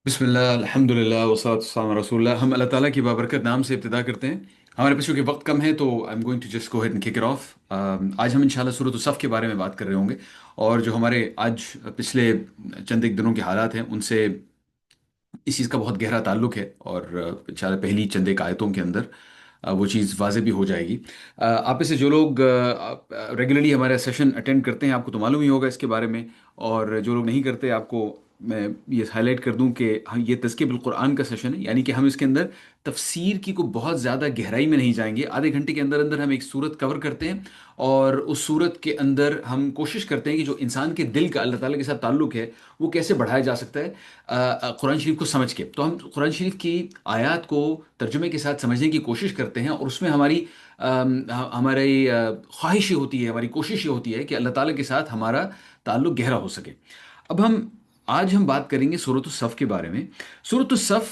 بسم اللہ الحمد للہ والصلاۃ والسلام علی رسول اللہ. ہم اللہ تعالیٰ کی بابرکت نام سے ابتدا کرتے ہیں. ہمارے پاس چونکہ وقت کم ہے تو I am going to just go ahead and kick it off. آج ہم انشاءاللہ سورۃ الصف کے بارے میں بات کر رہے ہوں گے، اور جو ہمارے آج پچھلے چند ایک دنوں کے حالات ہیں ان سے اس چیز کا بہت گہرا تعلق ہے، اور انشاءاللہ پہلی چند ایک آیتوں کے اندر وہ چیز واضح بھی ہو جائے گی. آپ میں سے جو لوگ ریگولرلی ہمارا سیشن اٹینڈ کرتے ہیں آپ کو تو معلوم ہی ہوگا اس کے بارے میں، اور جو لوگ نہیں کرتے آپ کو میں یہ ہائی لائٹ کر دوں کہ یہ تذکیہ بالقرآن کا سیشن ہے، یعنی کہ ہم اس کے اندر تفسیر کی کو بہت زیادہ گہرائی میں نہیں جائیں گے. آدھے گھنٹے کے اندر اندر ہم ایک صورت کور کرتے ہیں، اور اس صورت کے اندر ہم کوشش کرتے ہیں کہ جو انسان کے دل کا اللہ تعالیٰ کے ساتھ تعلق ہے وہ کیسے بڑھایا جا سکتا ہے قرآن شریف کو سمجھ کے. تو ہم قرآن شریف کی آیات کو ترجمے کے ساتھ سمجھنے کی کوشش کرتے ہیں، اور اس میں ہماری خواہش یہ ہوتی ہے، ہماری کوشش یہ ہوتی ہے کہ اللہ تعالیٰ کے ساتھ ہمارا تعلق گہرا ہو سکے. اب آج ہم بات کریں گے سورۃ الصف کے بارے میں. سورۃ الصف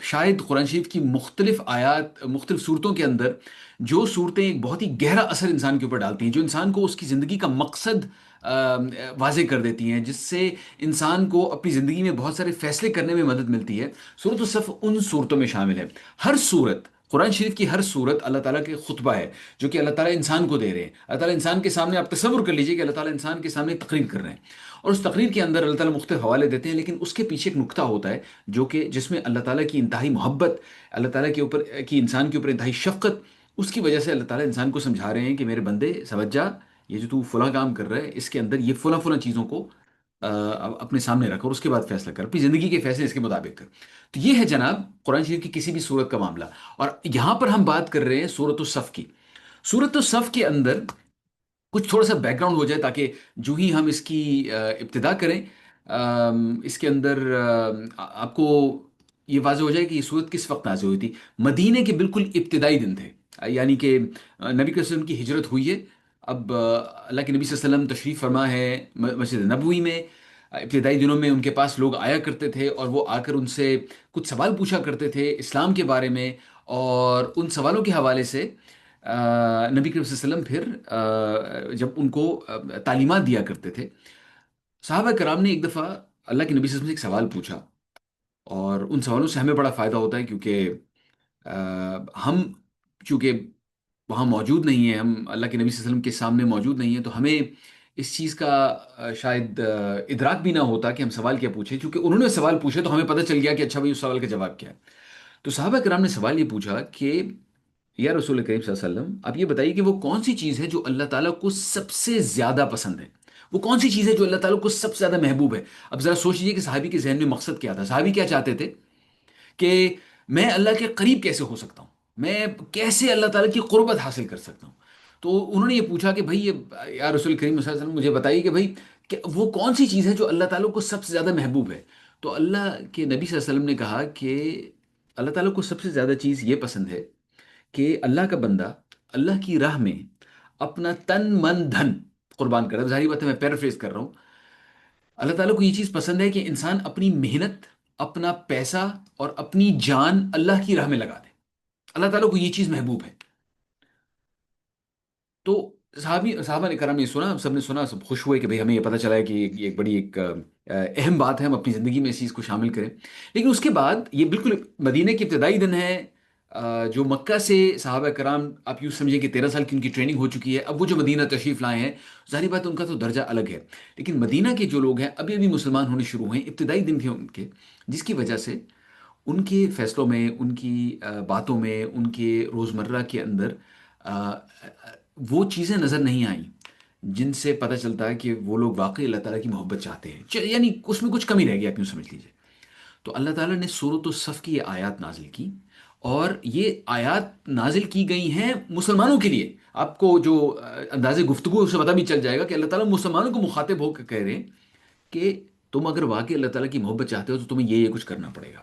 شاید قرآن شریف کی مختلف آیات، مختلف صورتوں کے اندر جو صورتیں ایک بہت ہی گہرا اثر انسان کے اوپر ڈالتی ہیں، جو انسان کو اس کی زندگی کا مقصد واضح کر دیتی ہیں، جس سے انسان کو اپنی زندگی میں بہت سارے فیصلے کرنے میں مدد ملتی ہے. سورۃ الصف ان صورتوں میں شامل ہے. ہر صورت، قرآن شریف کی ہر صورت اللہ تعالیٰ کے خطبہ ہے جو کہ اللہ تعالیٰ انسان کو دے رہے ہیں. اللہ تعالیٰ انسان کے سامنے، آپ تصور کر لیجئے کہ اللہ تعالیٰ انسان کے سامنے تقریر کر رہے ہیں، اور اس تقریر کے اندر اللہ تعالیٰ مختلف حوالے دیتے ہیں، لیکن اس کے پیچھے ایک نقطہ ہوتا ہے جو کہ جس میں اللہ تعالیٰ کی انتہائی محبت، اللہ تعالیٰ کے اوپر کی انسان کے اوپر انتہائی شفقت، اس کی وجہ سے اللہ تعالیٰ انسان کو سمجھا رہے ہیں کہ میرے بندے سمجھ جا، یہ جو تو فلاں کام کر رہا ہے اس کے اندر یہ فلاں فلاں چیزوں کو اپنے سامنے رکھ، اور اس کے بعد فیصلہ کر، اپنی زندگی کے فیصلے اس کے مطابق کر. تو یہ ہے جناب قرآن شریف کی کسی بھی صورت کا معاملہ. اور یہاں پر ہم بات کر رہے ہیں سورۃ الصف کی. سورۃ الصف کے اندر کچھ تھوڑا سا بیک گراؤنڈ ہو جائے تاکہ جو ہی ہم اس کی ابتدا کریں اس کے اندر آپ کو یہ واضح ہو جائے کہ یہ صورت کس وقت نازل ہوئی تھی. مدینے کے بالکل ابتدائی دن تھے، یعنی کہ نبی کے وسلم کی ہجرت ہوئی ہے. اب اللہ کے نبی صلی اللہ علیہ وسلم تشریف فرما ہے مسجد نبوی میں. ابتدائی دنوں میں ان کے پاس لوگ آیا کرتے تھے، اور وہ آ کر ان سے کچھ سوال پوچھا کرتے تھے اسلام کے بارے میں، اور ان سوالوں کے حوالے سے نبی کریم صلی اللہ علیہ وسلم پھر جب ان کو تعلیمات دیا کرتے تھے. صحابہ کرام نے ایک دفعہ اللہ کے نبی صلی اللہ علیہ وسلم سے ایک سوال پوچھا، اور ان سوالوں سے ہمیں بڑا فائدہ ہوتا ہے کیونکہ ہم چونکہ وہاں موجود نہیں ہیں، ہم اللہ کے نبی صلی اللہ علیہ وسلم کے سامنے موجود نہیں ہیں، تو ہمیں اس چیز کا شاید ادراک بھی نہ ہوتا کہ ہم سوال کیا پوچھیں. چونکہ انہوں نے سوال پوچھے تو ہمیں پتہ چل گیا کہ اچھا بھائی اس سوال کا جواب کیا ہے. تو صحابہ کرام نے سوال یہ پوچھا کہ یا رسول کریم صلی اللہ علیہ وسلم آپ یہ بتائیے کہ وہ کون سی چیز ہے جو اللہ تعالیٰ کو سب سے زیادہ پسند ہے. وہ کون سی چیز ہے جو اللہ تعالیٰ کو سب سے زیادہ محبوب ہے. اب ذرا سوچ لیجیے کہ صحابی کے ذہن میں مقصد کیا تھا. صحابی کیا چاہتے تھے کہ میں اللہ کے قریب کیسے ہو سکتا ہوں، میں کیسے اللہ تعالیٰ کی قربت حاصل کر سکتا ہوں. تو انہوں نے یہ پوچھا کہ بھائی یہ یا رسول کریم صلی اللہ علیہ وسلم مجھے بتائیے کہ بھائی کہ وہ کون سی چیز ہے جو اللہ تعالیٰ کو سب سے زیادہ محبوب ہے. تو اللہ کے نبی صلی اللہ علیہ وسلم نے کہا کہ اللہ تعالیٰ کو سب سے زیادہ چیز یہ پسند ہے کہ اللہ کا بندہ اللہ کی راہ میں اپنا تن من دھن قربان کرے. ظاہری بات ہے میں پیرافریز کر رہا ہوں. اللہ تعالیٰ کو یہ چیز پسند ہے کہ انسان اپنی محنت، اپنا پیسہ اور اپنی جان اللہ کی راہ میں لگا دے. اللہ تعالیٰ کو یہ چیز محبوب ہے. تو صحابہ نے کرام نے سنا، سب نے سنا، سب خوش ہوئے کہ بھئی ہمیں یہ پتہ چلا ہے کہ یہ ایک بڑی ایک اہم بات ہے، ہم اپنی زندگی میں اس چیز کو شامل کریں. لیکن اس کے بعد یہ بالکل مدینہ کے ابتدائی دن ہے. جو مکہ سے صحابہ کرام آپ یوں سمجھیں کہ 13 سال کی ان کی ٹریننگ ہو چکی ہے. اب وہ جو مدینہ تشریف لائے ہیں ظاہری بات ہے ان کا تو درجہ الگ ہے، لیکن مدینہ کے جو لوگ ہیں ابھی ابھی مسلمان ہونے شروع ہوئے ہیں، ابتدائی دن تھے ان کے، جس کی وجہ سے ان کے فیصلوں میں، ان کی باتوں میں، ان کے روزمرہ کے اندر آ، وہ چیزیں نظر نہیں آئیں جن سے پتہ چلتا ہے کہ وہ لوگ واقعی اللہ تعالیٰ کی محبت چاہتے ہیں. یعنی اس میں کچھ کمی رہ گئی آپ یوں سمجھ لیجیے. تو اللہ تعالیٰ نے سورۃ الصف کی یہ آیات نازل کی، اور یہ آیات نازل کی گئی ہیں مسلمانوں کے لیے. آپ کو جو انداز گفتگو سے پتہ بھی چل جائے گا کہ اللہ تعالیٰ مسلمانوں کو مخاطب ہو کے کہہ رہے ہیں کہ تم اگر واقعی اللہ تعالیٰ کی محبت چاہتے ہو تو تمہیں یہ کچھ کرنا پڑے گا.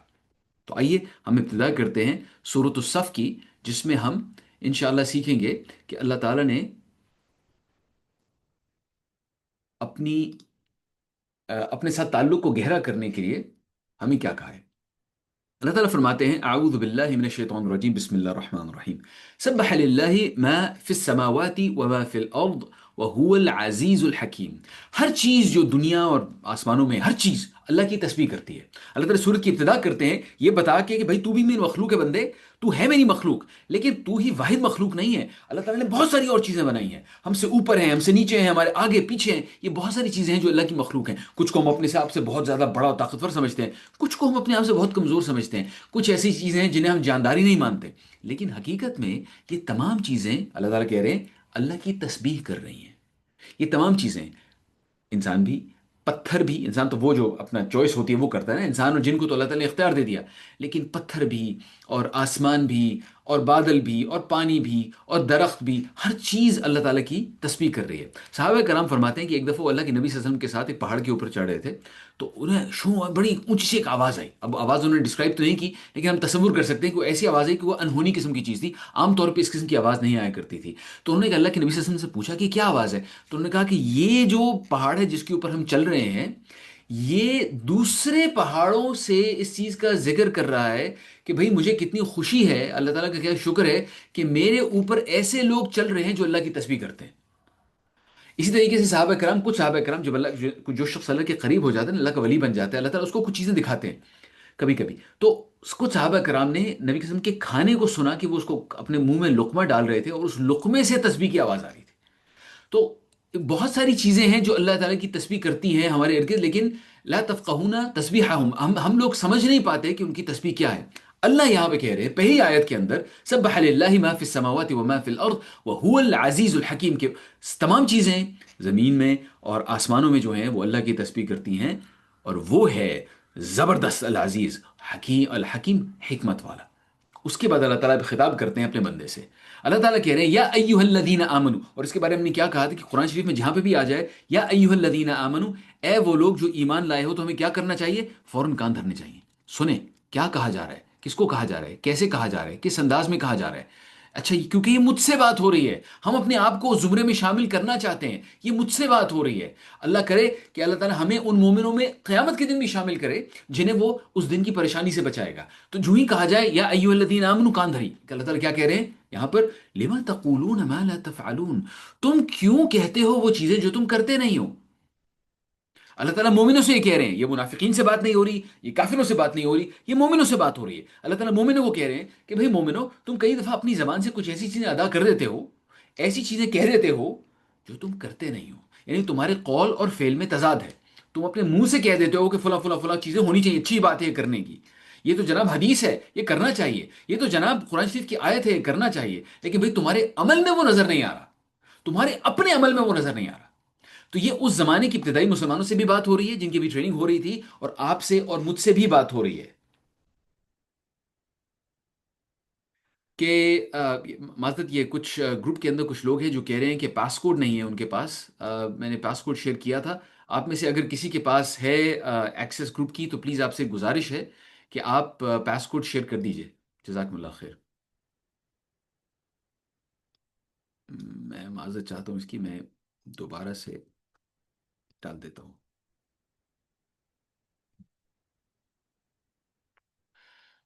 تو آئیے ہم ابتدا کرتے ہیں سورۃ الصف کی، جس میں ہم انشاءاللہ سیکھیں گے کہ اللہ تعالیٰ نے اپنی اپنے ساتھ تعلق کو گہرا کرنے کے لیے ہمیں کیا کہا ہے. اللہ تعالیٰ فرماتے ہیں اعوذ باللہ من الشیطان الرجیم بسم اللہ الرحمن الرحیم سبح للہ ما فی السماوات وما فی الارض وَهُوَ الْعَزِيزُ الْحَكِيمُ۔ ہر چیز جو دنیا اور آسمانوں میں، ہر چیز اللہ کی تسبیح کرتی ہے۔ اللہ تعالیٰ سورت کی ابتدا کرتے ہیں یہ بتا کے کہ بھائی تو بھی میری مخلوق ہے بندے، تو ہے میری مخلوق، لیکن تو ہی واحد مخلوق نہیں ہے۔ اللہ تعالیٰ نے بہت ساری اور چیزیں بنائی ہیں، ہم سے اوپر ہیں، ہم سے نیچے ہیں، ہمارے آگے پیچھے ہیں، یہ بہت ساری چیزیں ہیں جو اللہ کی مخلوق ہیں۔ کچھ کو ہم اپنے سے آپ سے بہت زیادہ بڑا اور طاقتور سمجھتے ہیں، کچھ کو ہم اپنے آپ سے بہت کمزور سمجھتے ہیں، کچھ ایسی چیزیں ہیں جنہیں ہم جانداری نہیں مانتے، لیکن حقیقت میں یہ تمام چیزیں اللہ تعالیٰ کہہ رہے ہیں اللہ کی تسبیح کر رہی ہیں۔ یہ تمام چیزیں، انسان بھی، پتھر بھی، انسان تو وہ جو اپنا چوائس ہوتی ہے وہ کرتا ہے نا، انسان اور جن کو تو اللہ تعالیٰ نے اختیار دے دیا، لیکن پتھر بھی اور آسمان بھی اور بادل بھی اور پانی بھی اور درخت بھی، ہر چیز اللہ تعالیٰ کی تسبیح کر رہی ہے۔ صحابہ کرام فرماتے ہیں کہ ایک دفعہ وہ اللہ کے نبی صلی اللہ علیہ وسلم کے ساتھ ایک پہاڑ کے اوپر چڑھ رہے تھے، تو انہیں بڑی اونچی سی ایک آواز آئی۔ اب آواز انہوں نے ڈسکرائب تو نہیں کی، لیکن ہم تصور کر سکتے ہیں کہ وہ ایسی آواز ہے کہ وہ انہونی قسم کی چیز تھی، عام طور پہ اس قسم کی آواز نہیں آیا کرتی تھی۔ تو انہوں نے اللہ کے نبی صلی اللہ علیہ وسلم سے پوچھا کہ کیا آواز ہے؟ تو انہوں نے کہا کہ یہ جو پہاڑ ہے جس کے اوپر ہم چل رہے ہیں، یہ دوسرے پہاڑوں سے اس چیز کا ذکر کر رہا ہے کہ بھئی مجھے کتنی خوشی ہے، اللہ تعالیٰ کا کیا شکر ہے کہ میرے اوپر ایسے لوگ چل رہے ہیں جو اللہ کی تسبیح کرتے ہیں۔ اسی طریقے سے صحابہ کرام، کچھ صحابہ کرام جب جو شخص اللہ کے قریب ہو جاتا ہے نا، اللہ کا ولی بن جاتا ہے، اللہ تعالیٰ اس کو کچھ چیزیں دکھاتے ہیں کبھی کبھی۔ تو کچھ صحابہ کرام نے نبی قسم کے کھانے کو سنا کہ وہ اس کو اپنے منہ میں لقمہ ڈال رہے تھے اور اس لقمے سے تسبیح کی آواز آ رہی تھی۔ تو بہت ساری چیزیں ہیں جو اللہ تعالیٰ کی تسبیح کرتی ہیں ہمارے ارد گرد، لیکن لا تفقہون تسبیحہم، ہم لوگ سمجھ نہیں پاتے کہ ان کی تسبیح کیا ہے۔ اللہ یہاں پہ کہہ رہے ہیں پہلی آیت کے اندر، سبح للہ ما فی السماوات وما فی الارض وہو العزیز الحکیم، کہ تمام چیزیں زمین میں اور آسمانوں میں جو ہیں وہ اللہ کی تسبیح کرتی ہیں، اور وہ ہے زبردست العزیز، حکیم الحکیم، حکمت والا۔ اس کے بعد اللہ تعالیٰ خطاب کرتے ہیں اپنے بندے سے۔ اللہ تعالیٰ کہہ رہے ہیں یا ایھا الذین آمنو، اور اس کے بارے میں ہم نے کیا کہا تھا کہ قرآن شریف میں جہاں پہ بھی آ جائے یا ایھا الذین آمنو، اے وہ لوگ جو ایمان لائے ہو، تو ہمیں کیا کرنا چاہیے؟ فوراً کان دھرنے چاہیے، سنیں کیا کہا جا رہا ہے، کس کو کہا جا رہا ہے، کیسے کہا جا رہا ہے، کس انداز میں کہا جا رہا ہے۔ اچھا، کیونکہ یہ مجھ سے بات ہو رہی ہے، ہم اپنے آپ کو اس زمرے میں شامل کرنا چاہتے ہیں، یہ مجھ سے بات ہو رہی ہے۔ اللہ کرے کہ اللہ تعالیٰ ہمیں ان مومنوں میں قیامت کے دن بھی شامل کرے جنہیں وہ اس دن کی پریشانی سے بچائے گا۔ تو جو ہی کہا جائے یا ایھا الذین آمنو، کان دھری کہ اللہ تعالیٰ کیا کہہ رہے ہیں یہاں پر، لما تقولون ما لا تفعلون، تم کیوں کہتے ہو وہ چیزیں جو تم کرتے نہیں ہو۔ اللہ تعالیٰ مومنوں سے یہ کہہ رہے ہیں، یہ منافقین سے بات نہیں ہو رہی، یہ کافروں سے بات نہیں ہو رہی، یہ مومنوں سے بات ہو رہی ہے۔ اللہ تعالیٰ مومنوں کو کہہ رہے ہیں کہ بھئی مومنوں، تم کئی دفعہ اپنی زبان سے کچھ ایسی چیزیں ادا کر دیتے ہو، ایسی چیزیں کہہ دیتے ہو جو تم کرتے نہیں ہو، یعنی تمہارے قول اور فعل میں تضاد ہے۔ تم اپنے منہ سے کہہ دیتے ہو کہ فلاں فلاں فلاں چیزیں ہونی چاہیے، اچھی بات ہے یہ کرنے کی، یہ تو جناب حدیث ہے، یہ کرنا چاہیے، یہ تو جناب قرآن شریف کی آیت ہے، یہ کرنا چاہیے، لیکن بھئی تمہارے عمل میں وہ نظر نہیں آ رہا، تمہارے اپنے عمل میں وہ نظر نہیں آ رہا۔ تو یہ اس زمانے کی ابتدائی مسلمانوں سے بھی بات ہو رہی ہے جن کی بھی ٹریننگ ہو رہی تھی، اور آپ سے اور مجھ سے بھی بات ہو رہی ہے کہ معذرت، یہ کچھ گروپ کے اندر کچھ لوگ ہیں جو کہہ رہے ہیں کہ پاس کوڈ نہیں ہے ان کے پاس۔ میں نے پاس کوڈ شیئر کیا تھا، آپ میں سے اگر کسی کے پاس ہے ایکسیس گروپ کی، تو پلیز آپ سے گزارش ہے کہ آپ پاس کوڈ شیئر کر دیجئے، جزاکم اللہ خیر۔ میں معذرت چاہتا ہوں اس کی، میں دوبارہ سے ڈال دیتا ہوں۔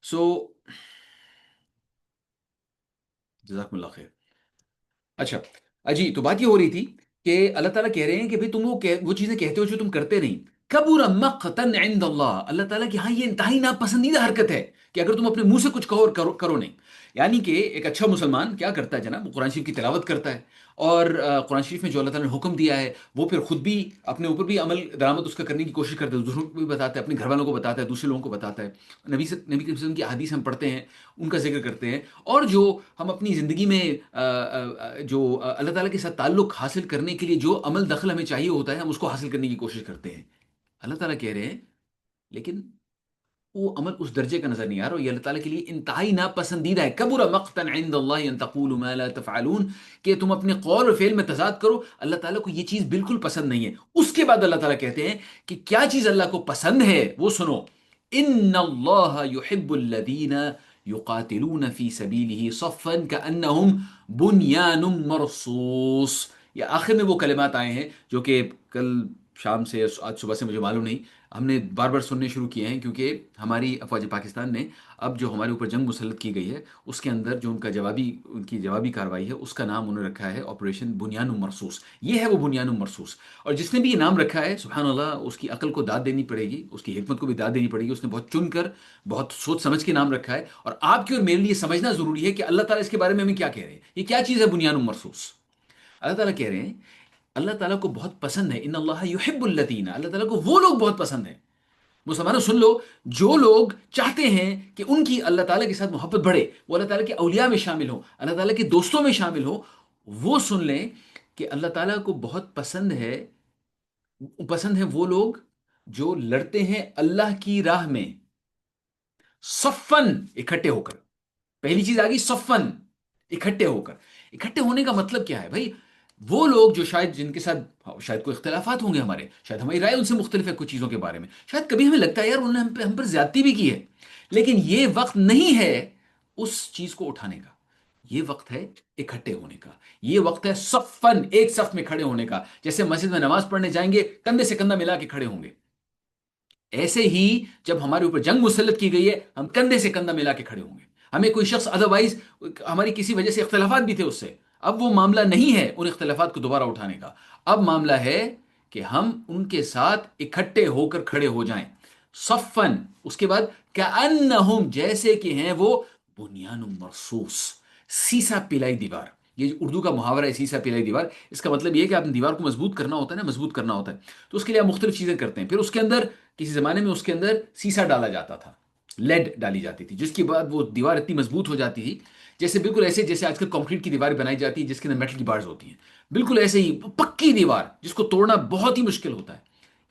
سو جزاکم اللہ خیر۔ اچھا، اجی تو بات یہ ہو رہی تھی کہ اللہ تعالیٰ کہہ رہے ہیں کہ بھئی تم وہ چیزیں کہتے ہو جو تم کرتے نہیں۔ کبر مقتا عند اللہ، اللہ تعالیٰ کی ہاں یہ انتہائی ناپسندیدہ حرکت ہے کہ اگر تم اپنے منہ سے کچھ کہو اور کرو نہیں۔ یعنی کہ ایک اچھا مسلمان کیا کرتا ہے جناب، وہ قرآن شریف کی تلاوت کرتا ہے، اور قرآن شریف میں جو اللہ تعالیٰ نے حکم دیا ہے وہ پھر خود بھی اپنے اوپر بھی عمل درآمد اس کا کرنے کی کوشش کرتا ہے، دوسروں کو بھی بتاتا ہے، اپنے گھر والوں کو بتاتا ہے، دوسرے لوگوں کو بتاتا ہے، نبی کے وسلم کی احادیث ہم پڑھتے ہیں، ان کا ذکر کرتے ہیں، اور جو ہم اپنی زندگی میں جو اللہ تعالیٰ کے ساتھ تعلق حاصل کرنے کے لیے جو عمل دخل ہمیں چاہیے ہوتا ہے، ہم اس کو حاصل کرنے کی کوشش کرتے ہیں۔ اللہ تعالیٰ کہہ رہے ہیں لیکن وہ عمل اس درجے کا نظر نہیں آ رہا، اور یہ اللہ تعالیٰ کے لیے انتہائی ناپسندیدہ ہے۔ کبر مقتا عند اللہ ان تقولوا ما لا تفعلون، کہ تم اپنے قول اور فعل میں تضاد کرو، اللہ تعالیٰ کو یہ چیز بالکل پسند نہیں ہے۔ اس کے بعد اللہ تعالیٰ کہتے ہیں کہ کیا چیز اللہ کو پسند ہے، وہ سنو، ان اللہ یحب الذین یقاتلون فی سبیلہ صفا کانہم بنیان مرصوص۔ یہ آخر میں وہ کلمات آئے ہیں جو کہ کل شام سے یا آج صبح سے مجھے معلوم نہیں، ہم نے بار بار سننے شروع کیے ہیں، کیونکہ ہماری افواج پاکستان نے اب جو ہمارے اوپر جنگ مسلط کی گئی ہے اس کے اندر جو ان کی جوابی کارروائی ہے اس کا نام انہوں نے رکھا ہے آپریشن بنیان مرصوص. یہ ہے وہ بنیان مرصوص. اور جس نے بھی یہ نام رکھا ہے سبحان اللہ، اس کی عقل کو داد دینی پڑے گی، اس کی حکمت کو بھی داد دینی پڑے گی. اس نے بہت چن کر، بہت سوچ سمجھ کے نام رکھا ہے. اور آپ کی اور میرے لیے سمجھنا ضروری ہے کہ اللہ تعالیٰ اس کے بارے میں ہمیں کیا کہہ رہے ہیں، یہ کیا چیز ہے بنیان مرصوص. اللہ تعالیٰ کہہ رہے ہیں اللہ تعالیٰ کو بہت پسند ہے، ان اللہ یحب الذین، اللہ تعالیٰ کو وہ لوگ بہت پسند ہیں. مسلمانوں سن لو، جو لوگ چاہتے ہیں کہ ان کی اللہ تعالیٰ کے ساتھ محبت بڑھے، وہ اللہ تعالیٰ کے اولیاء میں شامل ہو، اللہ تعالیٰ کے دوستوں میں شامل ہو، وہ سن لیں کہ اللہ تعالیٰ کو بہت پسند ہے وہ لوگ جو لڑتے ہیں اللہ کی راہ میں صفن، اکٹھے ہو کر. پہلی چیز آ گئی صفن، اکٹھے ہو کر. اکٹھے ہونے کا مطلب کیا ہے بھائی؟ وہ لوگ جو شاید جن کے ساتھ شاید کوئی اختلافات ہوں گے ہمارے، شاید ہماری رائے ان سے مختلف ہے کچھ چیزوں کے بارے میں، شاید کبھی ہمیں لگتا ہے یار انہوں نے ہم پر زیادتی بھی کی ہے، لیکن یہ وقت نہیں ہے اس چیز کو اٹھانے کا. یہ وقت ہے اکٹھے ہونے کا. یہ وقت ہے صفن، ایک صف میں کھڑے ہونے کا. جیسے مسجد میں نماز پڑھنے جائیں گے کندھے سے کندھا ملا کے کھڑے ہوں گے، ایسے ہی جب ہمارے اوپر جنگ مسلط کی گئی ہے ہم کندھے سے کندھا ملا کے کھڑے ہوں گے. ہمیں کوئی شخص ادروائز ہماری کسی وجہ سے اختلافات بھی تھے اس سے، اب وہ معاملہ نہیں ہے ان اختلافات کو دوبارہ اٹھانے کا. اب معاملہ ہے کہ ہم ان کے ساتھ اکٹھے ہو کر کھڑے ہو جائیں صفن. اس کے بعد کأنہم، جیسے کہ ہیں وہ بنیان مرصوص، سیسا پلائی دیوار. یہ اردو کا محاورہ ہے سیسا پلائی دیوار. اس کا مطلب یہ ہے کہ آپ نے دیوار کو مضبوط کرنا ہوتا ہے نا، مضبوط کرنا ہوتا ہے تو اس کے لیے آپ مختلف چیزیں کرتے ہیں. پھر اس کے اندر کسی زمانے میں اس کے اندر سیسا ڈالا جاتا تھا، لیڈ ڈالی جاتی تھی، جس کے بعد وہ دیوار اتنی مضبوط ہو جاتی تھی، جیسے بالکل ایسے جیسے آج کل کنکریٹ کی دیواریں بنائی جاتی ہیں جس کے اندر میٹل کی بارز ہوتی ہیں، بالکل ایسے ہی پکی دیوار جس کو توڑنا بہت ہی مشکل ہوتا ہے.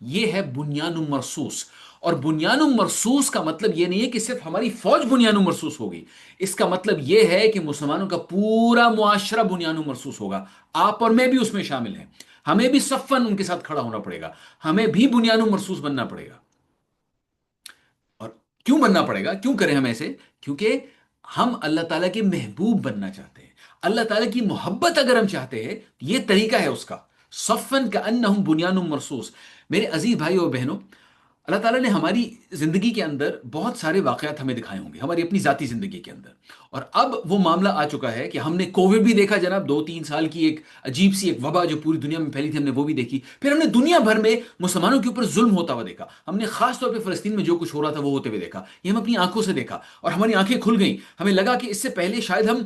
یہ ہے بنیان مرصوص. اور بنیان مرصوص کا مطلب یہ نہیں ہے کہ صرف ہماری فوج بنیان مرصوص ہوگی، اس کا مطلب یہ ہے کہ مسلمانوں کا پورا معاشرہ بنیان مرصوص ہوگا. آپ اور میں بھی اس میں شامل ہیں. ہمیں بھی صفن ان کے ساتھ کھڑا ہونا پڑے گا، ہمیں بھی بنیان مرصوص بننا پڑے گا. اور کیوں بننا پڑے گا، کیوں کریں ہم ایسے؟ کیونکہ ہم اللہ تعالیٰ کے محبوب بننا چاہتے ہیں. اللہ تعالیٰ کی محبت اگر ہم چاہتے ہیں، یہ طریقہ ہے اس کا، صفن کا انہم بنیان مرصوص. میرے عزیز بھائی اور بہنوں، اللہ تعالیٰ نے ہماری زندگی کے اندر بہت سارے واقعات ہمیں دکھائے ہوں گے، ہماری اپنی ذاتی زندگی کے اندر. اور اب وہ معاملہ آ چکا ہے کہ ہم نے کووڈ بھی دیکھا جناب، 2-3 سال کی ایک عجیب سی ایک وبا جو پوری دنیا میں پھیلی تھی، ہم نے وہ بھی دیکھی. پھر ہم نے دنیا بھر میں مسلمانوں کے اوپر ظلم ہوتا ہوا دیکھا. ہم نے خاص طور پہ فلسطین میں جو کچھ ہو رہا تھا وہ ہوتے ہوئے دیکھا. یہ ہم اپنی آنکھوں سے دیکھا اور ہماری آنکھیں کھل گئیں. ہمیں لگا کہ اس سے پہلے شاید ہم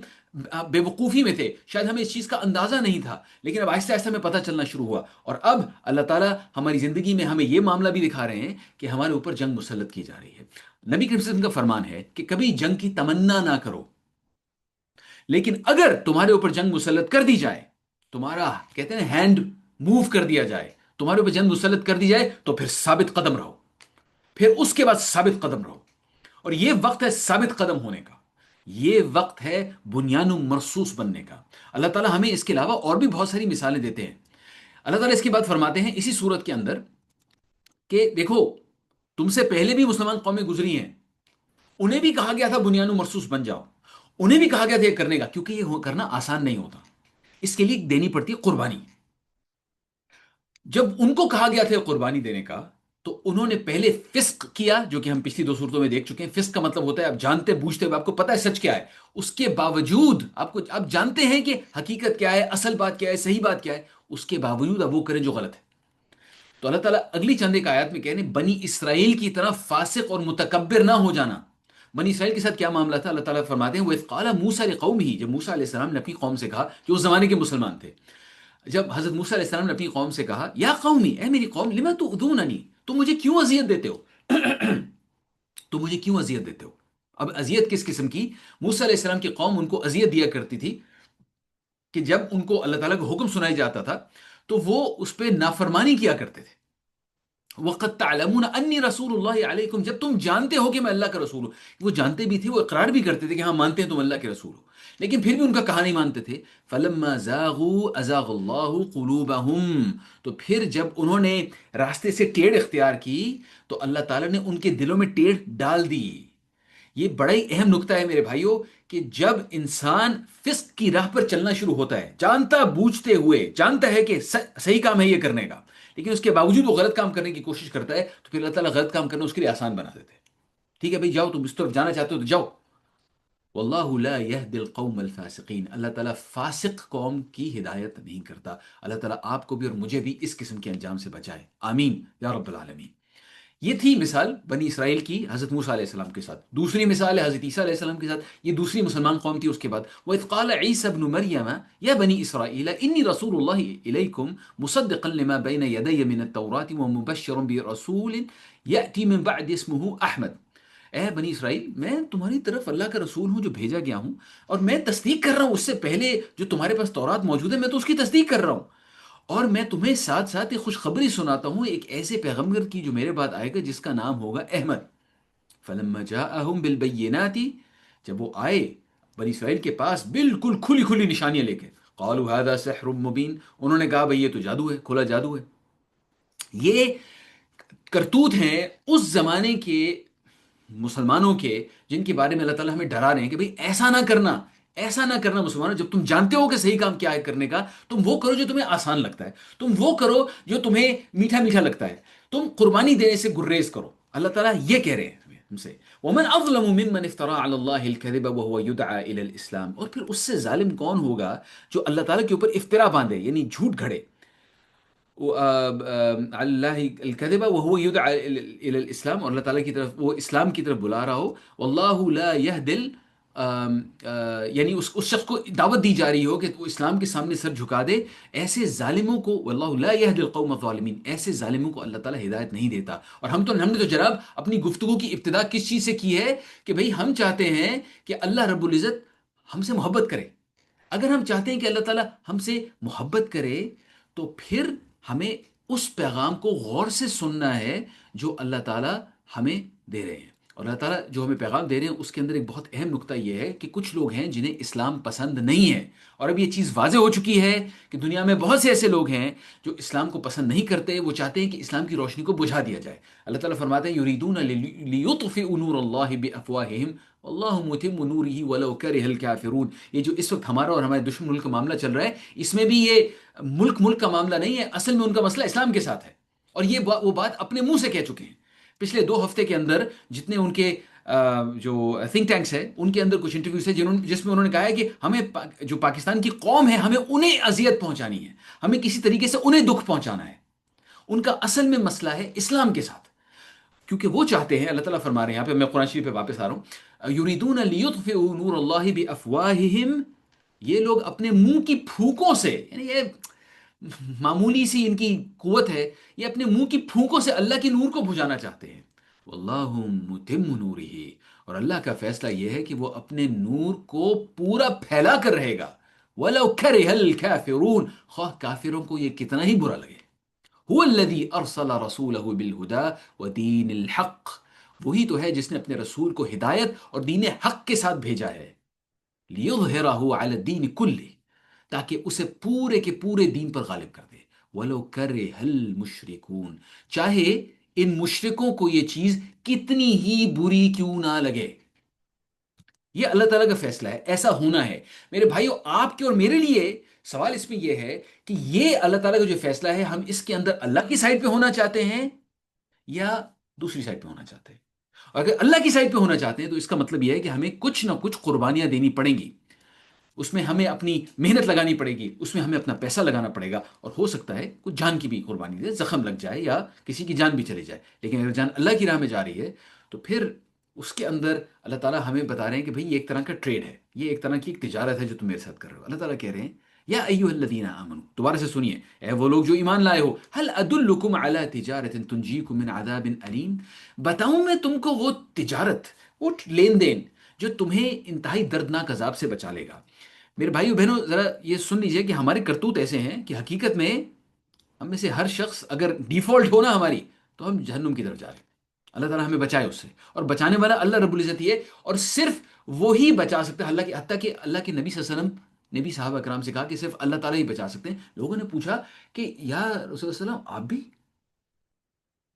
بے وقوفی میں تھے، شاید ہمیں اس چیز کا اندازہ نہیں تھا، لیکن اب آہستہ آہستہ ہمیں پتہ چلنا شروع ہوا. اور اب اللہ تعالیٰ ہماری زندگی میں ہمیں یہ معاملہ بھی دکھا رہے ہیں کہ ہمارے اوپر جنگ مسلط کی جا رہی ہے. نبی کریم صلی اللہ علیہ وسلم کا فرمان ہے کہ کبھی جنگ کی تمنا نہ کرو، لیکن اگر تمہارے اوپر جنگ مسلط کر دی جائے، تمہارا کہتے ہیں ہینڈ موو کر دیا جائے، تمہارے اوپر جنگ مسلط کر دی جائے، تو پھر ثابت قدم رہو. پھر اس کے بعد ثابت قدم رہو. اور یہ وقت ہے ثابت قدم ہونے کا، یہ وقت ہے بنیان مرصوص بننے کا. اللہ تعالیٰ ہمیں اس کے علاوہ اور بھی بہت ساری مثالیں دیتے ہیں. اللہ تعالیٰ اس کے بعد فرماتے ہیں اسی صورت کے اندر کہ دیکھو، تم سے پہلے بھی مسلمان قومیں گزری ہیں، انہیں بھی کہا گیا تھا بنیان مرصوص بن جاؤ، انہیں بھی کہا گیا تھا یہ کرنے کا، کیونکہ یہ کرنا آسان نہیں ہوتا، اس کے لیے دینی پڑتی ہے قربانی. جب ان کو کہا گیا تھا قربانی دینے کا، تو انہوں نے پہلے فسق کیا، جو کہ ہم پچھلی 2 صورتوں میں دیکھ چکے ہیں. فسق کا مطلب ہوتا ہے آپ جانتے بوجھتے ہوئے، آپ کو پتہ ہے سچ کیا ہے، اس کے باوجود آپ جانتے ہیں کہ حقیقت کیا ہے، اصل بات کیا ہے، صحیح بات کیا ہے، اس کے باوجود آپ وہ کریں جو غلط ہے. تو اللہ تعالیٰ اگلی چند ایک آیات میں کہنے بنی اسرائیل کی طرح فاسق اور متکبر نہ ہو جانا. بنی اسرائیل کے ساتھ کیا معاملہ تھا؟ اللہ تعالیٰ فرماتے ہیں وَإِذْ قَالَ مُوسَىٰ لِقَوْمِهِ، جب موسیٰ علیہ السلام نے اپنی قوم سے کہا کہ اس زمانے کے مسلمان تھے، جب حضرت موسیٰ علیہ السلام نے اپنی قوم سے کہا یا قومی، اے میری قوم، لما تؤذوننی، تم مجھے کیوں اذیت دیتے ہو؟ تم مجھے کیوں اذیت دیتے ہو؟ اب اذیت کس قسم کی؟ موسیٰ علیہ السلام کی قوم ان کو اذیت دیا کرتی تھی کہ جب ان کو اللہ تعالیٰ کا حکم سنائی جاتا تھا تو وہ اس پہ نافرمانی کیا کرتے تھے. وقت تعلمون انی رسول اللہ علیکم، جب تم جانتے ہو کہ میں اللہ کا رسول ہوں. وہ جانتے بھی تھے، وہ اقرار بھی کرتے تھے کہ ہاں مانتے ہیں تم اللہ کے رسول ہو، لیکن پھر بھی ان کا کہا نہیں مانتے تھے. فلما زاغوا ازاغ اللہ قلوبہم، تو پھر جب انہوں نے راستے سے ٹیڑھ اختیار کی تو اللہ تعالیٰ نے ان کے دلوں میں ٹیڑھ ڈال دی. یہ بڑا ہی اہم نکتہ ہے میرے بھائیوں، کہ جب انسان فسق کی راہ پر چلنا شروع ہوتا ہے، جانتا بوجھتے ہوئے جانتا ہے کہ صحیح کام ہے یہ کرنے کا، لیکن اس کے باوجود وہ غلط کام کرنے کی کوشش کرتا ہے، تو پھر اللہ تعالیٰ غلط کام کرنا اس کے لیے آسان بنا دیتے ہیں۔ ٹھیک ہے بھائی، جاؤ، تم اس طرف جانا چاہتے ہو تو جاؤ۔ واللہ لا يهدي القوم الفاسقین، اللہ تعالیٰ فاسق قوم کی ہدایت نہیں کرتا۔ اللہ تعالیٰ آپ کو بھی اور مجھے بھی اس قسم کے انجام سے بچائے، آمین یا رب العالمین۔ یہ تھی مثال بنی اسرائیل کی حضرت موسیٰ علیہ السلام کے ساتھ۔ دوسری مثال ہے حضرت عیسیٰ علیہ السلام کے ساتھ، یہ دوسری مسلمان قوم تھی۔ اس کے بعد وَإِذْ قَالَ عِيسَى ابْنُ مَرْيَمَ يَا بَنِي إِسْرَائِيلَ إِنِّي رَسُولُ اللَّهِ إِلَيْكُمْ مُصَدِّقًا لِمَا بَيْنَ يَدَيَّ مِنَ التَّوْرَاةِ وَمُبَشِّرًا بِرَسُولٍ يَأْتِي مِن بَعْدِي اسْمُهُ أَحْمَدُ۔ اے بنی اسرائیل، میں تمہاری طرف اللہ کا رسول ہوں جو بھیجا گیا ہوں، اور میں تصدیق کر رہا ہوں اس سے پہلے جو تمہارے پاس تورات موجود ہے، میں تو اس کی تصدیق کر رہا ہوں، اور میں تمہیں ساتھ ساتھ ایک خوشخبری سناتا ہوں ایک ایسے پیغمبر کی جو میرے بعد آئے گا، جس کا نام ہوگا احمد۔ فلما جاءہم بالبینات، جب وہ آئے بنی اسرائیل کے پاس بالکل کھلی کھلی نشانیاں لے کے، قالوا هذا سحر مبین، انہوں نے کہا بھئی یہ تو جادو ہے، کھلا جادو ہے۔ یہ کرتوت ہیں اس زمانے کے مسلمانوں کے، جن کے بارے میں اللہ تعالیٰ ہمیں ڈرا رہے ہیں کہ بھئی ایسا نہ کرنا، ایسا نہ کرنا مسلمانوں، جب تم جانتے ہو کہ صحیح کام کیا ہے کرنے کا، تم وہ کرو جو تمہیں آسان لگتا ہے، تم وہ کرو جو تمہیں میٹھا میٹھا لگتا ہے، تم قربانی دینے سے گریز کرو۔ اللہ تعالیٰ یہ کہہ رہے ہیں ہم سے، ومن اظلم ممن افترى على الله الكذب وهو يدعى الى الاسلام، اور پھر اس سے ظالم کون ہوگا جو اللہ تعالیٰ کے اوپر افترا باندھے، یعنی جھوٹ گھڑے، اللہ الکذبہ وہو یدعى الی الاسلام، اور اللہ تعالیٰ کی طرف، وہ اسلام کی طرف بلا رہا ہو، واللہ لا یہدی یعنی اس شخص کو دعوت دی جا رہی ہو کہ وہ اسلام کے سامنے سر جھکا دے، ایسے ظالموں کو، واللہ لا یہدی القوم الظالمین، ایسے ظالموں کو اللہ تعالیٰ ہدایت نہیں دیتا۔ اور ہم نے تو جناب اپنی گفتگو کی ابتدا کس چیز سے کی ہے کہ بھئی ہم چاہتے ہیں کہ اللہ رب العزت ہم سے محبت کرے۔ اگر ہم چاہتے ہیں کہ اللہ تعالیٰ ہم سے محبت کرے، تو پھر ہمیں اس پیغام کو غور سے سننا ہے جو اللہ تعالیٰ ہمیں دے رہے ہیں۔ اور اللہ تعالیٰ جو ہمیں پیغام دے رہے ہیں اس کے اندر ایک بہت اہم نقطہ یہ ہے کہ کچھ لوگ ہیں جنہیں اسلام پسند نہیں ہے، اور اب یہ چیز واضح ہو چکی ہے کہ دنیا میں بہت سے ایسے لوگ ہیں جو اسلام کو پسند نہیں کرتے، وہ چاہتے ہیں کہ اسلام کی روشنی کو بجھا دیا جائے۔ اللہ تعالیٰ فرماتے ہیں یریدون لیطفئوا نور اللہ بافواہہم واللہ متم نورہ ولو کرہ الکافرون۔ یہ جو اس وقت ہمارا اور ہمارے دشمن ملک کا معاملہ چل رہا ہے، اس میں بھی یہ ملک کا معاملہ نہیں ہے، اصل میں ان کا مسئلہ اسلام کے ساتھ ہے، اور یہ وہ بات اپنے منہ سے کہہ چکے ہیں۔ پچھلے 2 ہفتے کے اندر جتنے ان کے جو تھنک ٹینکس ہے، ان کے اندر کچھ انٹرویوز ہے جس میں انہوں نے کہا ہے کہ ہمیں جو پاکستان کی قوم ہے، ہمیں انہیں اذیت پہنچانی ہے، ہمیں کسی طریقے سے انہیں دکھ پہنچانا ہے۔ ان کا اصل میں مسئلہ ہے اسلام کے ساتھ، کیونکہ وہ چاہتے ہیں، اللہ تعالیٰ فرما رہے ہیں یہاں پہ، میں قرآن شریف پہ واپس آ رہا ہوں، یریدون لیطفئوا نور اللہ بافواہہم، یہ لوگ اپنے منہ کی پھونکوں سے، یعنی یہ معمولی سی ان کی قوت ہے، یہ اپنے منہ کی پھونکوں سے اللہ کے نور کو بجھانا چاہتے ہیں۔ واللہ متم نورہ، اور اللہ کا فیصلہ یہ ہے کہ وہ اپنے نور کو پورا پھیلا کر رہے گا، ولو کرہ الکافرون، خواہ کافروں کو یہ کتنا ہی برا لگے۔ هو الذی ارسل رسولہ بالہدى ودین الحق، وہی تو ہے جس نے اپنے رسول کو ہدایت اور دین حق کے ساتھ بھیجا ہے، لیظہرہ علی الدین کلہ، تاکہ اسے پورے کے پورے دین پر غالب کر دے، ولو کرہ المشرکون، چاہے ان مشرکوں کو یہ چیز کتنی ہی بری کیوں نہ لگے۔ یہ اللہ تعالیٰ کا فیصلہ ہے، ایسا ہونا ہے۔ میرے بھائیو، آپ کے اور میرے لیے سوال اس میں یہ ہے کہ یہ اللہ تعالیٰ کا جو فیصلہ ہے، ہم اس کے اندر اللہ کی سائڈ پہ ہونا چاہتے ہیں یا دوسری سائڈ پہ ہونا چاہتے ہیں؟ اور اگر اللہ کی سائڈ پہ ہونا چاہتے ہیں تو اس کا مطلب یہ ہے کہ ہمیں کچھ نہ کچھ قربانیاں دینی پڑیں گی، اس میں ہمیں اپنی محنت لگانی پڑے گی، اس میں ہمیں اپنا پیسہ لگانا پڑے گا، اور ہو سکتا ہے کچھ جان کی بھی قربانی دے، زخم لگ جائے یا کسی کی جان بھی چلی جائے، لیکن اگر جان اللہ کی راہ میں جا رہی ہے تو پھر اس کے اندر اللہ تعالیٰ ہمیں بتا رہے ہیں کہ بھئی یہ ایک طرح کا ٹریڈ ہے، یہ ایک طرح کی ایک تجارت ہے جو تم میرے ساتھ کر رہے ہو۔ اللہ تعالیٰ کہہ رہے ہیں یا ایھا الذین آمنوا، دوبارہ سے سنیے، اے وہ لوگ جو ایمان لائے ہو، هل ادلکم علی تجارت تنجیکم من عذاب علیم، بتاؤں میں تم کو وہ تجارت، وہ لین دین جو تمہیں انتہائی دردناک عذاب سے بچا لے گا۔ میرے بھائیو بہنوں، ذرا یہ سن لیجئے کہ ہمارے کرتوت ایسے ہیں کہ حقیقت میں ہم میں سے ہر شخص اگر ڈیفالٹ ہونا ہماری، تو ہم جہنم کی طرف جا رہے ہیں۔ اللہ تعالیٰ ہمیں بچائے اس سے، اور بچانے والا اللہ رب العزت ہی ہے، اور صرف وہی بچا سکتا ہے۔ حتیٰ کہ اللہ کے نبی صلی اللہ علیہ وسلم نے بھی صحابہ کرام سے کہا کہ صرف اللہ تعالیٰ ہی بچا سکتے ہیں۔ لوگوں نے پوچھا کہ یا رسول اللہ صلی اللہ علیہ وسلم آپ بھی؟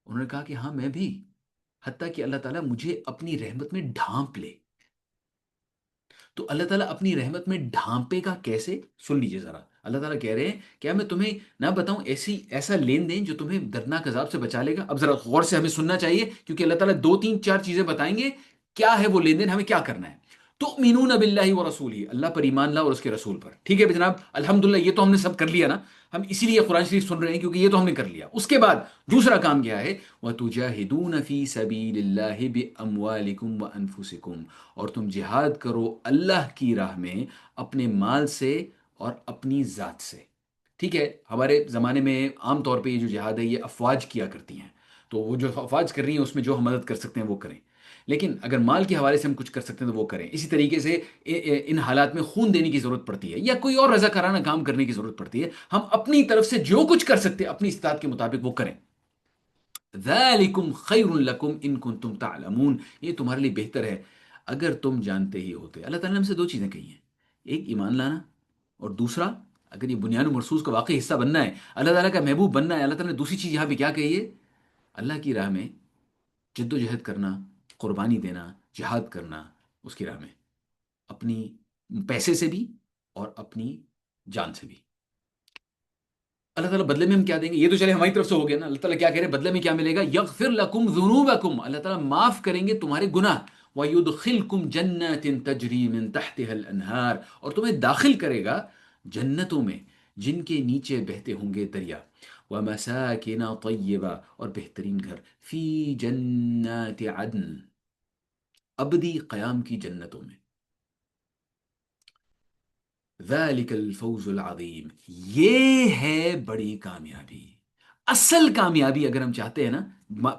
انہوں نے کہا کہ ہاں میں بھی۔ حتیٰ کہ اللہ تعالیٰ مجھے اپنی رحمت میں ڈھانپ لے. تو اللہ تعالیٰ اپنی رحمت میں ڈھانپے گا کیسے؟ سن لیجیے ذرا. اللہ تعالیٰ کہہ رہے ہیں کیا میں تمہیں نہ بتاؤں ایسا لین دین جو تمہیں دردناک عذاب سے بچا لے گا. اب ذرا غور سے ہمیں سننا چاہیے کیونکہ اللہ تعالیٰ دو تین چار چیزیں بتائیں گے کیا ہے وہ لین دین، ہمیں کیا کرنا ہے. تؤمنون باللہ ورسولہ، اللہ پر ایمان لاؤ اور اس کے رسول پر. ٹھیک ہے جناب، الحمدللہ یہ تو ہم نے سب کر لیا نا. ہم اسی لیے قرآن شریف سن رہے ہیں کیونکہ یہ تو ہم نے کر لیا. اس کے بعد دوسرا کام کیا ہے؟ وَتُجَاهِدُونَ فِي سَبِيلِ اللَّهِ بِأَمْوَالِكُمْ وَأَنفُسِكُمْ، اور تم جہاد کرو اللہ کی راہ میں اپنے مال سے اور اپنی ذات سے. ٹھیک ہے، ہمارے زمانے میں عام طور پہ یہ جو جہاد ہے یہ افواج کیا کرتی ہیں، تو وہ جو افواج کر رہی ہیں اس میں جو ہم مدد کر سکتے ہیں وہ کریں. لیکن اگر مال کے حوالے سے ہم کچھ کر سکتے ہیں تو وہ کریں. اسی طریقے سے ان حالات میں خون دینے کی ضرورت پڑتی ہے یا کوئی اور رضاکارانہ کام کرنے کی ضرورت پڑتی ہے، ہم اپنی طرف سے جو کچھ کر سکتے ہیں اپنی استطاعت کے مطابق وہ کریں. ذالکم خیر لکم ان کنتم تعلمون، یہ تمہارے لیے بہتر ہے اگر تم جانتے ہی ہوتے. اللہ تعالیٰ نے ہم سے دو چیزیں کہی ہیں، ایک ایمان لانا، اور دوسرا اگر یہ بنیاد و مرسوس کا واقعی حصہ بننا ہے، اللہ تعالیٰ کا محبوب بننا ہے. اللہ تعالیٰ نے دوسری چیز یہاں پہ کیا کہی ہے؟ اللہ کی راہ میں جد و جہد کرنا، قربانی دینا، جہاد کرنا اس کی راہ میں، اپنی پیسے سے بھی اور اپنی جان سے بھی. اللہ تعالیٰ بدلے میں ہم کیا دیں گے؟ یہ تو چلے ہماری طرف سے ہو گیا نا. اللہ تعالیٰ کیا کہہ رہے ہیں بدلے میں کیا ملے گا؟ یغفر لکم ذنوبکم، اللہ تعالیٰ معاف کریں گے تمہارے گناہ. وَيُدْخِلْكُمْ جَنَّاتٍ تَجْرِي مِن تَحْتِهَا الْأَنْهَارُ، اور تمہیں داخل کرے گا جنتوں میں جن کے نیچے بہتے ہوں گے دریا. وَمَسَاكِنَ طَيِّبَةً، اور بہترین گھر. فِي جَنَّاتِ عَدْنٍ، ابدی قیام کی جنتوں میں. ذَلِكَ الْفَوْزُ الْعَظِيمُ، یہ ہے بڑی کامیابی. اصل کامیابی اگر ہم چاہتے ہیں نا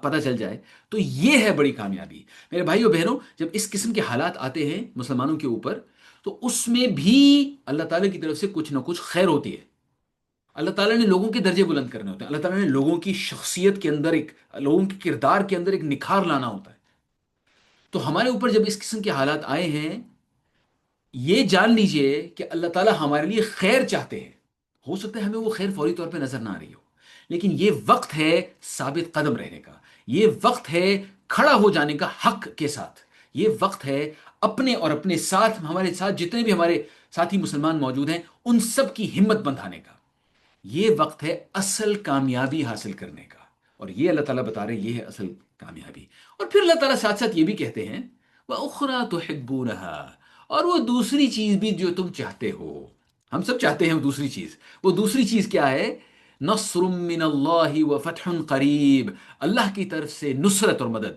پتہ چل جائے تو یہ ہے بڑی کامیابی. میرے بھائیو بہنوں، جب اس قسم کے حالات آتے ہیں مسلمانوں کے اوپر تو اس میں بھی اللہ تعالیٰ کی طرف سے کچھ نہ کچھ خیر ہوتی ہے. اللہ تعالیٰ نے لوگوں کے درجے بلند کرنے ہوتے ہیں. اللہ تعالیٰ نے لوگوں کی شخصیت کے اندر لوگوں کے کردار کے اندر ایک نکھار لانا ہوتا ہے. تو ہمارے اوپر جب اس قسم کے حالات آئے ہیں، یہ جان لیجئے کہ اللہ تعالیٰ ہمارے لیے خیر چاہتے ہیں. ہو سکتا ہے ہمیں وہ خیر فوری طور پہ نظر نہ آ رہی ہو، لیکن یہ وقت ہے ثابت قدم رہنے کا، یہ وقت ہے کھڑا ہو جانے کا حق کے ساتھ، یہ وقت ہے اپنے اور اپنے ساتھ ہمارے ساتھ جتنے بھی ہمارے ساتھی مسلمان موجود ہیں ان سب کی ہمت بندھانے کا. یہ وقت ہے اصل کامیابی حاصل کرنے کا، اور یہ اللہ تعالیٰ بتا رہے ہیں یہ ہے اصل کامیابی. اور پھر اللہ تعالیٰ ساتھ ساتھ یہ بھی کہتے ہیں وَأُخْرَى تُحِبُّونَهَا، اور وہ دوسری چیز بھی جو تم چاہتے ہو. ہم سب چاہتے ہیں وہ دوسری چیز. وہ دوسری چیز کیا ہے؟ نصر من اللہ وفتح قریب، اللہ کی طرف سے نصرت اور مدد،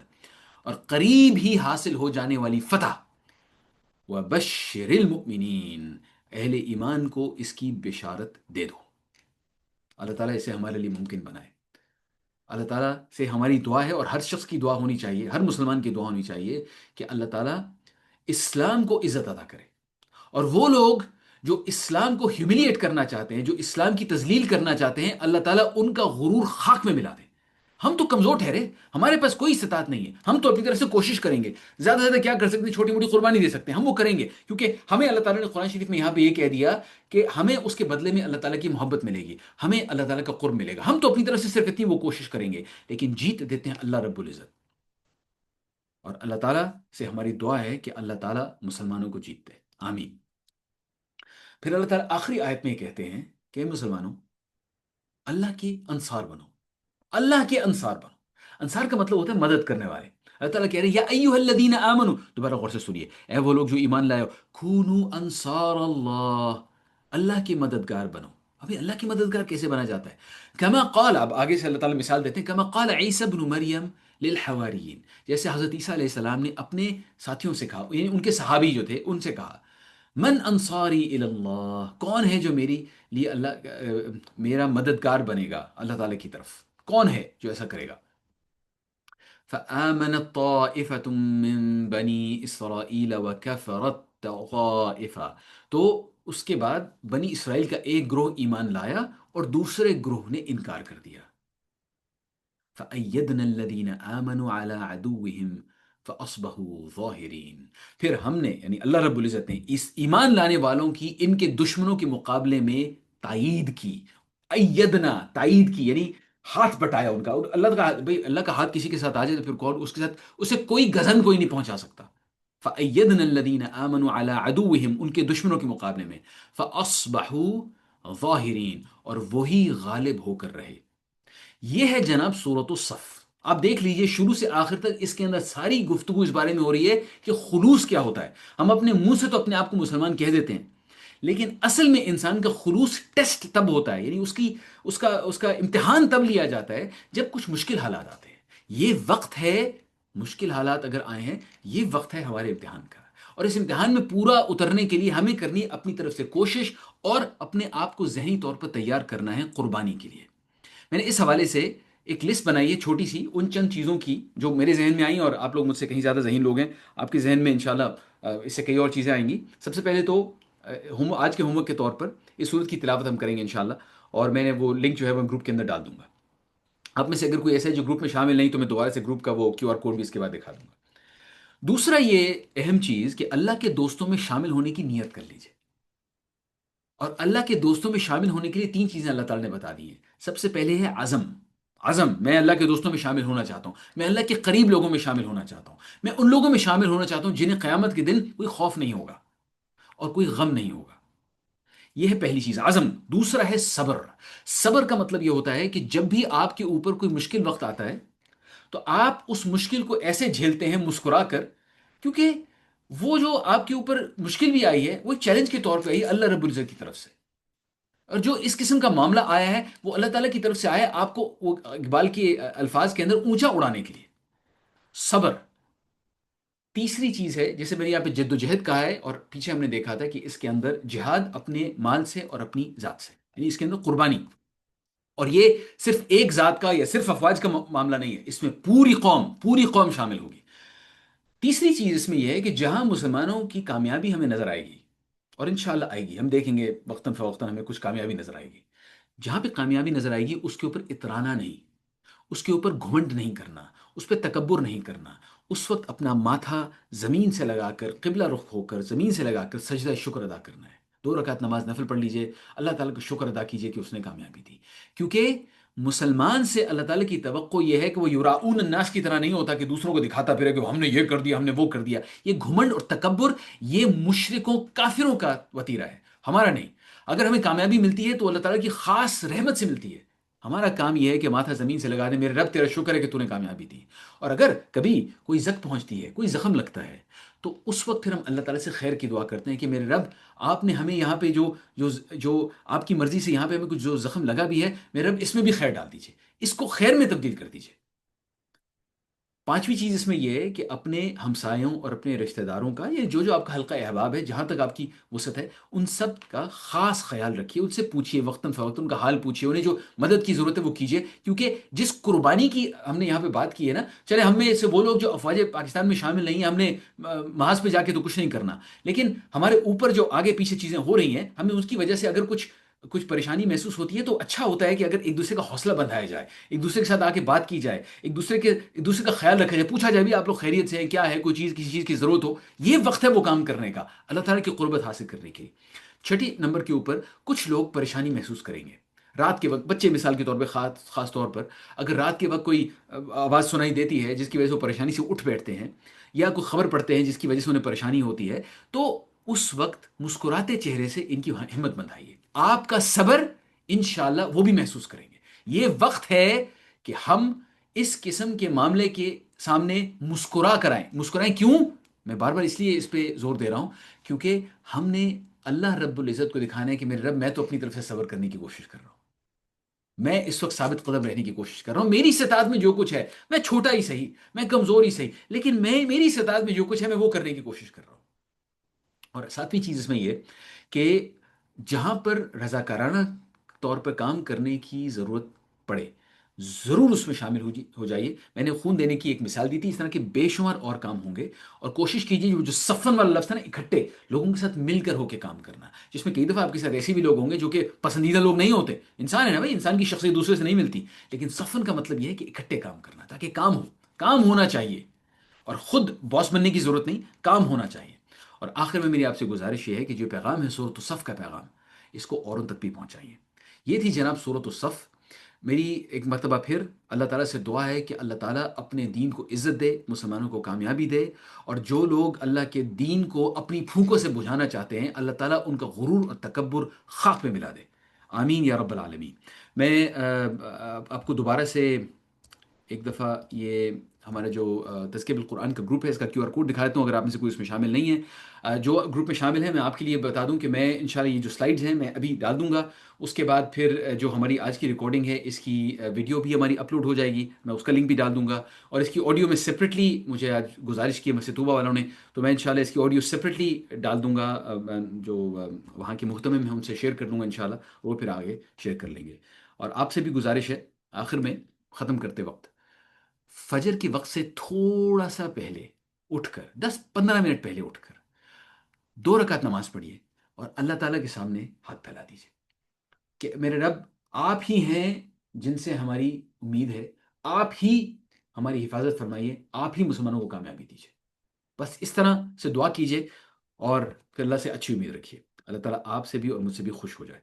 اور قریب ہی حاصل ہو جانے والی فتح. وبشر المؤمنین، اہل ایمان کو اس کی بشارت دے دو. اللہ تعالیٰ اسے ہمارے لیے ممکن بنائے. اللہ تعالیٰ سے ہماری دعا ہے، اور ہر شخص کی دعا ہونی چاہیے، ہر مسلمان کی دعا ہونی چاہیے کہ اللہ تعالیٰ اسلام کو عزت ادا کرے. اور وہ لوگ جو اسلام کو ہیوملیٹ کرنا چاہتے ہیں، جو اسلام کی تذلیل کرنا چاہتے ہیں، اللہ تعالیٰ ان کا غرور خاک میں ملا دے. ہم تو کمزور ٹھہرے، ہمارے پاس کوئی استطاعت نہیں ہے. ہم تو اپنی طرف سے کوشش کریں گے، زیادہ سے زیادہ کیا کر سکتے ہیں؟ چھوٹی موٹی قربانی دے سکتے ہیں، ہم وہ کریں گے کیونکہ ہمیں اللہ تعالیٰ نے قرآن شریف میں یہاں پہ یہ کہہ دیا کہ ہمیں اس کے بدلے میں اللہ تعالیٰ کی محبت ملے گی، ہمیں اللہ تعالیٰ کا قرب ملے گا. ہم تو اپنی طرف سے صرف اتنی وہ کوشش کریں گے، لیکن جیت دیتے ہیں اللہ رب العزت. اور اللہ تعالیٰ سے ہماری دعا ہے کہ اللہ تعالیٰ مسلمانوں کو جیت دے. آمین. پھر اللہ تعالیٰ آخری آیت میں کہتے ہیں کہ مسلمانوں اللہ کے انصار بنو، اللہ کے انصار بنو. انصار کا مطلب ہوتا ہے مدد کرنے والے. اللہ تعالیٰ کہہ رہے ہیں یا ایھا الذین آمنو، دوبارہ غور سے سنیے، اے وہ لوگ جو ایمان لائے ہو، کونوا انصار اللہ، اللہ کے مددگار بنو. ابھی اللہ کی مددگار کیسے بنا جاتا ہے؟ کما قال، اب آگے سے اللہ تعالیٰ مثال دیتے ہیں، کما قال عیسی ابن مریم للحواریین، جیسے حضرت عیسیٰ علیہ السلام نے اپنے ساتھیوں سے کہا، یعنی ان کے صحابی جو تھے ان سے کہا، من انصاری الی اللہ، کون ہے جو میری لیے میرا مددگار بنے گا اللہ تعالیٰ کی طرف؟ کون ہے جو ایسا کرے گا؟ فآمنت طائفة من بنی اسرائیل وکفرت طائفہ، تو اس کے بعد بنی اسرائیل کا ایک گروہ ایمان لایا اور دوسرے گروہ نے انکار کر دیا. فأیدنا الذین آمنوا علی عدوہم فاصبحوا ظاہرین، پھر ہم نے یعنی اللہ رب العزت نے اس ایمان لانے والوں کی ان کے دشمنوں کے مقابلے میں تائید کی. ایدنا، تائید کی، یعنی ہاتھ بٹایا ان کا، اور اللہ کا بھائی اللہ کا ہاتھ کسی کے ساتھ آ جائے تو پھر کون اس کے ساتھ، اسے کوئی گزن کوئی نہیں پہنچا سکتا. فَأَيَّدْنَا الَّذِينَ آمَنُوا عَلَىٰ عَدُوِّهِمْ، ان کے دشمنوں کے مقابلے میں. فَأَصْبَحُوا ظَاهِرِينَ، اور وہی غالب ہو کر رہے. یہ ہے جناب سورۃ الصف. آپ دیکھ لیجئے شروع سے آخر تک اس کے اندر ساری گفتگو اس بارے میں ہو رہی ہے کہ خلوص کیا ہوتا ہے. ہم اپنے منہ سے تو اپنے آپ کو مسلمان کہہ دیتے ہیں، لیکن اصل میں انسان کا خلوص ٹیسٹ تب ہوتا ہے، یعنی اس کا امتحان تب لیا جاتا ہے جب کچھ مشکل حالات آتے ہیں. یہ وقت ہے، مشکل حالات اگر آئے ہیں، یہ وقت ہے ہمارے امتحان کا. اور اس امتحان میں پورا اترنے کے لیے ہمیں کرنی ہے اپنی طرف سے کوشش، اور اپنے آپ کو ذہنی طور پر تیار کرنا ہے قربانی کے لیے. میں نے اس حوالے سے ایک لسٹ بنائی ہے چھوٹی سی، ان چند چیزوں کی جو میرے ذہن میں آئیں، اور آپ لوگ مجھ سے کہیں زیادہ ذہین لوگ ہیں، آپ کے ذہن میں انشاءاللہ اس سے کئی اور چیزیں آئیں گی. سب سے پہلے تو آج کے ہوم ورک کے طور پر اس صورت کی تلاوت ہم کریں گے انشاءاللہ، اور میں نے وہ لنک جو ہے وہ گروپ کے اندر ڈال دوں گا. آپ میں سے اگر کوئی ایسا ہے جو گروپ میں شامل نہیں تو میں دوبارہ سے گروپ کا وہ کیو آر کوڈ بھی اس کے بعد دکھا دوں گا. دوسرا یہ اہم چیز کہ اللہ کے دوستوں میں شامل ہونے کی نیت کر لیجیے. اور اللہ کے دوستوں میں شامل ہونے کے لیے تین چیزیں اللہ تعالیٰ نے بتا دی ہیں. سب سے پہلے ہے عزم. عزم، میں اللہ کے دوستوں میں شامل ہونا چاہتا ہوں، میں اللہ کے قریب لوگوں میں شامل ہونا چاہتا ہوں، میں ان لوگوں میں شامل ہونا چاہتا ہوں جنہیں قیامت کے دن کوئی خوف نہیں ہوگا اور کوئی غم نہیں ہوگا. یہ ہے پہلی چیز، عزم. دوسرا ہے صبر. صبر کا مطلب یہ ہوتا ہے کہ جب بھی آپ کے اوپر کوئی مشکل وقت آتا ہے تو آپ اس مشکل کو ایسے جھیلتے ہیں مسکرا کر، کیونکہ وہ جو آپ کے اوپر مشکل بھی آئی ہے وہ چیلنج کے طور پہ آئی ہے اللہ رب العزت کی طرف سے. اور جو اس قسم کا معاملہ آیا ہے وہ اللہ تعالیٰ کی طرف سے آیا ہے آپ کو وہ اقبال کے الفاظ کے اندر اونچا اڑانے کے لیے. صبر. تیسری چیز ہے جیسے میں نے یہاں پہ جد و جہد کہا ہے، اور پیچھے ہم نے دیکھا تھا کہ اس کے اندر جہاد اپنے مال سے اور اپنی ذات سے، یعنی اس کے اندر قربانی. اور یہ صرف ایک ذات کا یا صرف افواج کا معاملہ نہیں ہے، اس میں پوری قوم شامل ہوگی. تیسری چیز اس میں یہ ہے کہ جہاں مسلمانوں کی کامیابی ہمیں نظر آئے گی، اور انشاءاللہ آئے گی، ہم دیکھیں گے وقتاً فوقتاً ہمیں کچھ کامیابی نظر آئے گی. جہاں پہ کامیابی نظر آئے گی اس کے اوپر اترانا نہیں، اس کے اوپر گھمنڈ نہیں کرنا، اس پہ تکبر نہیں کرنا. اس وقت اپنا ماتھا زمین سے لگا کر، قبلہ رخ ہو کر زمین سے لگا کر سجدہ شکر ادا کرنا ہے. 2 رکعت نماز نفل پڑھ لیجئے، اللہ تعالیٰ کا شکر ادا کیجئے کہ اس نے کامیابی دی. کیونکہ مسلمان سے اللہ تعالیٰ کی توقع یہ ہے کہ وہ یراؤن الناس کی طرح نہیں ہوتا کہ دوسروں کو دکھاتا پھرے کہ ہم نے یہ کر دیا، ہم نے وہ کر دیا. یہ گھمنڈ اور تکبر یہ مشرکوں کافروں کا وتیرہ ہے، ہمارا نہیں. اگر ہمیں کامیابی ملتی ہے تو اللہ تعالیٰ کی خاص رحمت سے ملتی ہے. ہمارا کام یہ ہے کہ ماتھا زمین سے لگا دے، میرے رب تیرا شکر ہے کہ تو نے کامیابی دی. اور اگر کبھی کوئی زخم پہنچتی ہے، کوئی زخم لگتا ہے، تو اس وقت پھر ہم اللہ تعالیٰ سے خیر کی دعا کرتے ہیں کہ میرے رب آپ نے ہمیں یہاں پہ جو آپ کی مرضی سے یہاں پہ ہمیں کچھ جو زخم لگا بھی ہے، میرے رب اس میں بھی خیر ڈال دیجیے، اس کو خیر میں تبدیل کر دیجیے. پانچویں چیز اس میں یہ ہے کہ اپنے ہمسایوں اور اپنے رشتہ داروں کا، یہ جو آپ کا حلقہ احباب ہے جہاں تک آپ کی وسعت ہے، ان سب کا خاص خیال رکھیے. ان سے پوچھیے، وقتاً فوقتاً ان کا حال پوچھیے، انہیں جو مدد کی ضرورت ہے وہ کیجیے. کیونکہ جس قربانی کی ہم نے یہاں پہ بات کی ہے نا، چلے ہم میں سے وہ لوگ جو افواج پاکستان میں شامل نہیں ہیں، ہم نے محاذ پہ جا کے تو کچھ نہیں کرنا، لیکن ہمارے اوپر جو آگے پیچھے چیزیں ہو رہی ہیں، ہمیں اس کی وجہ سے اگر کچھ پریشانی محسوس ہوتی ہے تو اچھا ہوتا ہے کہ اگر ایک دوسرے کا حوصلہ بندھایا جائے، ایک دوسرے کے ساتھ آ کے بات کی جائے، ایک دوسرے کا خیال رکھا جائے، پوچھا جائے بھی آپ لوگ خیریت سے ہیں، کیا ہے، کوئی چیز کسی چیز کی ضرورت ہو. یہ وقت ہے وہ کام کرنے کا، اللہ تعالیٰ کی قربت حاصل کرنے کے لیے. چھٹی نمبر کے اوپر کچھ لوگ پریشانی محسوس کریں گے رات کے وقت. بچے مثال کے طور پہ خاص طور پر اگر رات کے وقت کوئی آواز سنائی دیتی ہے جس کی وجہ سے وہ پریشانی سے اٹھ بیٹھتے ہیں، یا کوئی خبر پڑھتے ہیں جس کی وجہ سے انہیں پریشانی ہوتی ہے، تو اس وقت مسکراتے چہرے سے ان کی ہمت بندھائیے. آپ کا صبر انشاءاللہ وہ بھی محسوس کریں گے. یہ وقت ہے کہ ہم اس قسم کے معاملے کے سامنے مسکرا کرائیں. مسکرائیں کیوں؟ میں بار بار اس لیے اس پہ زور دے رہا ہوں کیونکہ ہم نے اللہ رب العزت کو دکھانا ہے کہ میرے رب میں تو اپنی طرف سے صبر کرنے کی کوشش کر رہا ہوں، میں اس وقت ثابت قدم رہنے کی کوشش کر رہا ہوں. میری استطاعت میں جو کچھ ہے، میں چھوٹا ہی صحیح، میں کمزور ہی صحیح، لیکن میری استطاعت میں جو کچھ ہے میں وہ کرنے کی کوشش کر رہا ہوں. اور ساتویں چیز اس میں یہ کہ جہاں پر رضاکارانہ طور پر کام کرنے کی ضرورت پڑے ضرور اس میں شامل ہو جائیے. میں نے خون دینے کی ایک مثال دی تھی، اس طرح کے بے شمار اور کام ہوں گے. اور کوشش کیجیے جو صفن والا لفظ تھا نا، اکٹھے لوگوں کے ساتھ مل کر ہو کے کام کرنا، جس میں کئی دفعہ آپ کے ساتھ ایسے بھی لوگ ہوں گے جو کہ پسندیدہ لوگ نہیں ہوتے. انسان ہے نا بھائی، انسان کی شخصیت دوسرے سے نہیں ملتی، لیکن صفن کا مطلب یہ ہے کہ اکٹھے کام کرنا تاکہ کام ہونا چاہیے. اور خود باس بننے کی ضرورت نہیں، کام ہونا چاہیے. اور آخر میں میری آپ سے گزارش یہ ہے کہ جو پیغام ہے سورۃ الصف کا پیغام، اس کو اوروں تک بھی پہنچائیے. یہ تھی جناب سورۃ الصف. میری ایک مرتبہ پھر اللہ تعالیٰ سے دعا ہے کہ اللہ تعالیٰ اپنے دین کو عزت دے، مسلمانوں کو کامیابی دے، اور جو لوگ اللہ کے دین کو اپنی پھونکوں سے بجھانا چاہتے ہیں اللہ تعالیٰ ان کا غرور اور تکبر خاک میں ملا دے۔ آمین یا رب العالمین۔ میں آپ کو دوبارہ سے ایک دفعہ یہ ہمارا جو تزکیہ بالقرآن کا گروپ ہے اس کا کیو آر کوڈ دکھا دیتا ہوں، اگر آپ میں سے کوئی اس میں شامل نہیں ہے۔ جو گروپ میں شامل ہے میں آپ کے لیے بتا دوں کہ میں انشاءاللہ یہ جو سلائیڈز ہیں میں ابھی ڈال دوں گا، اس کے بعد پھر جو ہماری آج کی ریکارڈنگ ہے اس کی ویڈیو بھی ہماری اپلوڈ ہو جائے گی، میں اس کا لنک بھی ڈال دوں گا، اور اس کی آڈیو میں سپریٹلی مجھے آج گزارش کی ہے مسجد طوبہ والوں نے، تو میں انشاءاللہ اس کی آڈیو سپریٹلی ڈال دوں گا، جو وہاں کے محتمم ہیں ان سے شیئر کر دوں گا انشاءاللہ، وہ پھر آگے شیئر کر لیں گے۔ اور آپ سے بھی گزارش ہے آخر میں ختم کرتے وقت، فجر کے وقت سے تھوڑا سا پہلے اٹھ کر 10-15 منٹ پہلے اٹھ کر 2 رکعت نماز پڑھیے اور اللہ تعالیٰ کے سامنے ہاتھ پھیلا دیجیے کہ میرے رب، آپ ہی ہیں جن سے ہماری امید ہے، آپ ہی ہماری حفاظت فرمائیے، آپ ہی مسلمانوں کو کامیابی دیجیے۔ بس اس طرح سے دعا کیجیے اور پھر اللہ سے اچھی امید رکھیے، اللہ تعالیٰ آپ سے بھی اور مجھ سے بھی خوش ہو جائے۔